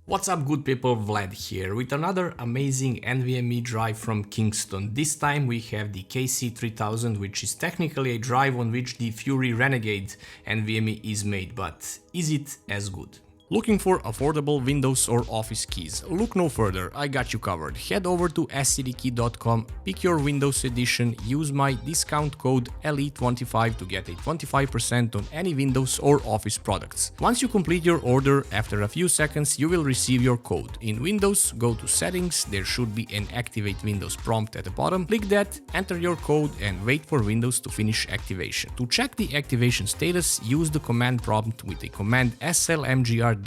What's up, good people, Vlad here with another amazing NVMe drive from Kingston. This time we have the KC3000, which is technically a drive on which the Fury Renegade NVMe is made, but is it as good? Looking for affordable Windows or Office keys? Look no further, I got you covered. Head over to SPEED.com, pick your Windows edition, use my discount code LE25 to get a 25% on any Windows or Office products. Once you complete your order, after a few seconds you will receive your code. In Windows, go to Settings, there should be an Activate Windows prompt at the bottom. Click that, enter your code and wait for Windows to finish activation. To check the activation status, use the command prompt with the command slmgr.vbs/xpr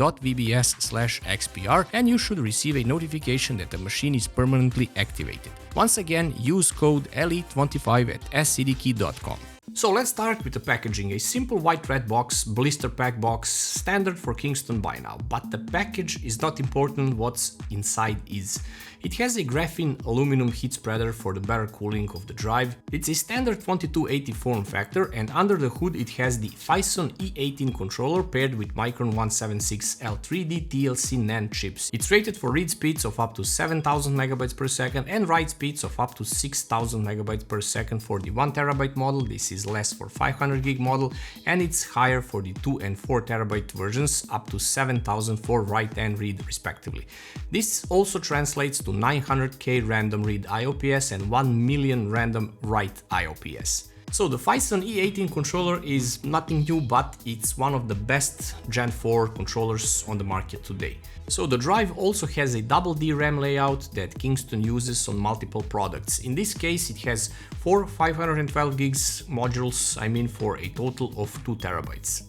and you should receive a notification that the machine is permanently activated. Once again, use code LE25 at scdkey.com. So let's start with the packaging. A simple white red box, blister pack box, standard for Kingston by now. But the package is not important, what's inside is. It has a graphene aluminum heat spreader for the better cooling of the drive. It's a standard 2280 form factor, and under the hood it has the Phison E18 controller paired with Micron 176L3D TLC NAND chips. It's rated for read speeds of up to 7000 MB per second and write speeds of up to 6000 MB per second for the 1TB model. This is less for 500 gig model, and it's higher for the 2 and 4 TB versions, up to 7000 for write and read respectively. This also translates to 900K random read IOPS and 1 million random write IOPS. So the Phison E18 controller is nothing new, but it's one of the best Gen 4 controllers on the market today. So the drive also has a double DRAM layout that Kingston uses on multiple products. In this case it has 4 512 gigs modules, for a total of 2 TB.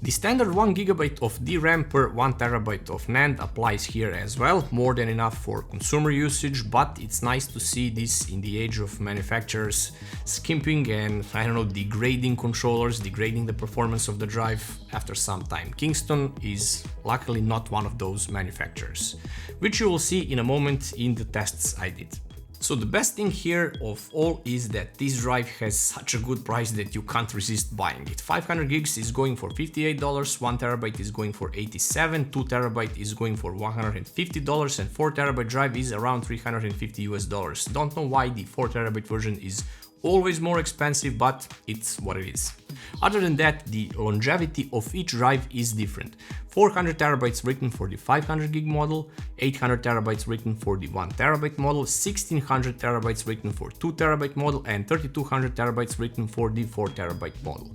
The standard 1 GB of DRAM per 1 TB of NAND applies here as well, more than enough for consumer usage, but it's nice to see this in the age of manufacturers skimping and, degrading controllers, degrading the performance of the drive after some time. Kingston is luckily not one of those manufacturers, which you will see in a moment in the tests I did. So the best thing here of all is that this drive has such a good price that you can't resist buying it. 500 gigs is going for $58, 1 TB is going for $87, 2 TB is going for $150, and 4 TB drive is around $350. Don't know why the 4 TB version is always more expensive, but it's what it is. Other than that, the longevity of each drive is different. 400 TB written for the 500 gig model, 800 TB written for the 1 TB model, 1600 TB written for 2 TB model, and 3200 TB written for the 4 TB model.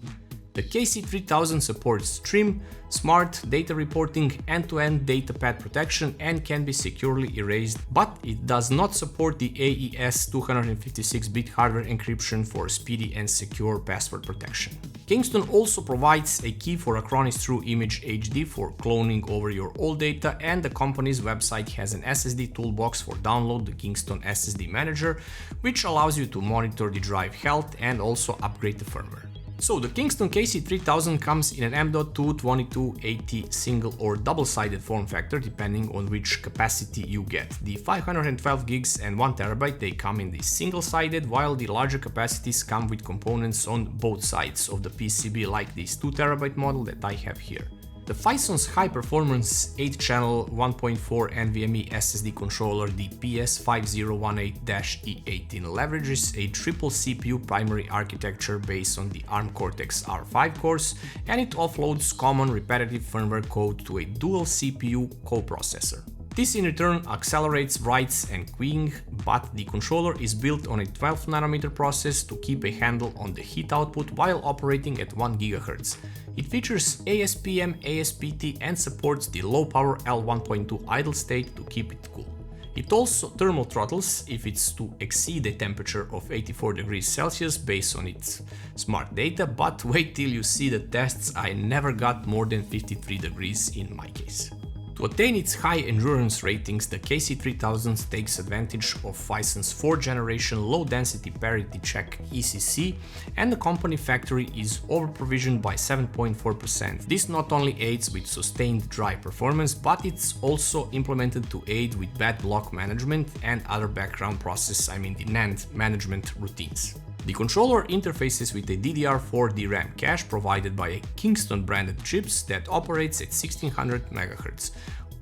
The KC3000 supports Trim, Smart Data Reporting, end-to-end data pad protection, and can be securely erased, but it does not support the AES 256-bit hardware encryption for speedy and secure password protection. Kingston also provides a key for Acronis True Image HD for cloning over your old data, and the company's website has an SSD toolbox for download the Kingston SSD Manager, which allows you to monitor the drive health and also upgrade the firmware. So the Kingston KC3000 comes in an M.2 2280 single or double-sided form factor depending on which capacity you get. The 512 gigs and 1 TB they come in the single-sided, while the larger capacities come with components on both sides of the PCB, like this 2 TB model that I have here. The Phison's high-performance 8-channel 1.4 NVMe SSD controller, the PS5018-E18, leverages a triple CPU primary architecture based on the ARM Cortex-R5 cores, and it offloads common repetitive firmware code to a dual CPU coprocessor. This in return accelerates writes and queuing, but the controller is built on a 12nm process to keep a handle on the heat output while operating at 1 GHz. It features ASPM, ASPT, and supports the low-power L1.2 idle state to keep it cool. It also thermal throttles if it's to exceed a temperature of 84 degrees Celsius based on its smart data, but wait till you see the tests, I never got more than 53 degrees in my case. To attain its high endurance ratings, the KC3000 takes advantage of Phison's 4th generation low density parity check ECC, and the company factory is over-provisioned by 7.4%. This not only aids with sustained drive performance, but it's also implemented to aid with bad block management and other background process, the NAND management routines. The controller interfaces with a DDR4 DRAM cache provided by a Kingston branded chips that operates at 1600 MHz.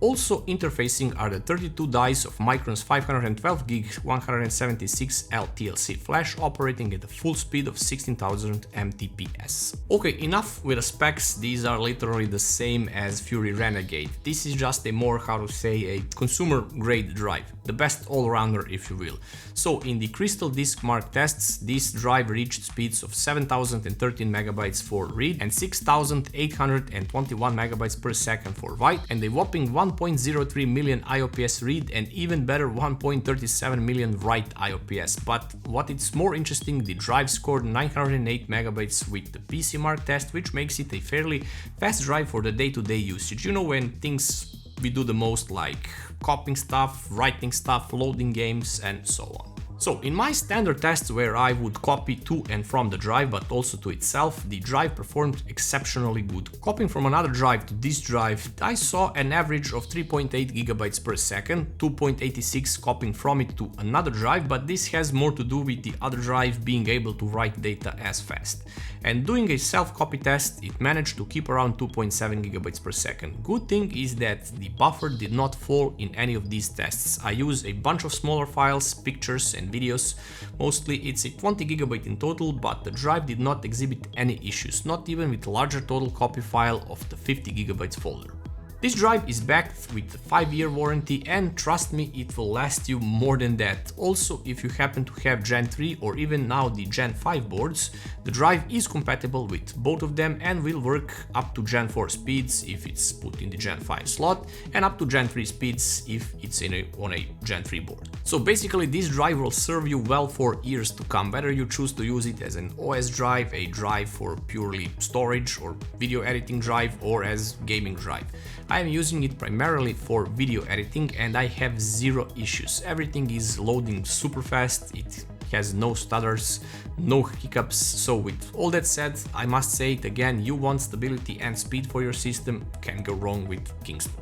Also interfacing are the 32 dies of Micron's 512GB 176L TLC flash operating at a full speed of 16,000 Mtps. Okay, enough with the specs, these are literally the same as Fury Renegade. This is just a more, how to say, a consumer grade drive, the best all-rounder if you will. So in the Crystal Disk Mark tests, this drive reached speeds of 7013 MB for read and 6821 MB per second for write, and a whopping 1.03 million IOPS read and even better 1.37 million write IOPS. But what is more interesting, the drive scored 908 MB with the PC Mark test, which makes it a fairly fast drive for the day-to-day usage. You know, when things we do the most, like copying stuff, writing stuff, loading games and so on. So in my standard tests where I would copy to and from the drive but also to itself, the drive performed exceptionally good. Copying from another drive to this drive, I saw an average of 3.8 GB per second, 2.86 copying from it to another drive, but this has more to do with the other drive being able to write data as fast. And doing a self-copy test, it managed to keep around 2.7 GB per second. Good thing is that the buffer did not fall in any of these tests. I use a bunch of smaller files, pictures and videos. Mostly it's a 20 GB in total, but the drive did not exhibit any issues, not even with a larger total copy file of the 50 GB folder. This drive is backed with a 5-year warranty, and trust me, it will last you more than that. Also, if you happen to have Gen 3 or even now the Gen 5 boards, the drive is compatible with both of them and will work up to Gen 4 speeds if it's put in the Gen 5 slot, and up to Gen 3 speeds if it's on a Gen 3 board. So basically this drive will serve you well for years to come, whether you choose to use it as an OS drive, a drive for purely storage or video editing drive, or as gaming drive. I am using it primarily for video editing and I have zero issues. Everything is loading super fast, it has no stutters, no hiccups. So with all that said, I must say it again, you want stability and speed for your system, can't go wrong with Kingston.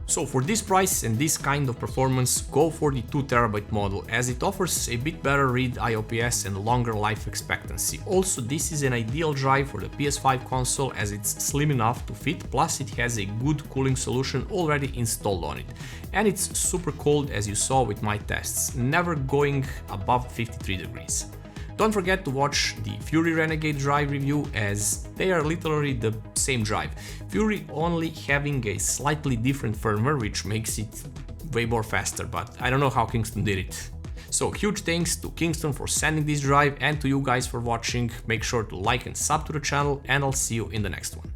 So for this price and this kind of performance, go for the 2TB model, as it offers a bit better read IOPS and longer life expectancy. Also, this is an ideal drive for the PS5 console as it's slim enough to fit, plus it has a good cooling solution already installed on it. And it's super cold, as you saw with my tests, never going above 53 degrees. Don't forget to watch the Fury Renegade drive review, as they are literally the same drive. Fury only having a slightly different firmware, which makes it way more faster, but I don't know how Kingston did it. So huge thanks to Kingston for sending this drive and to you guys for watching. Make sure to like and sub to the channel, and I'll see you in the next one.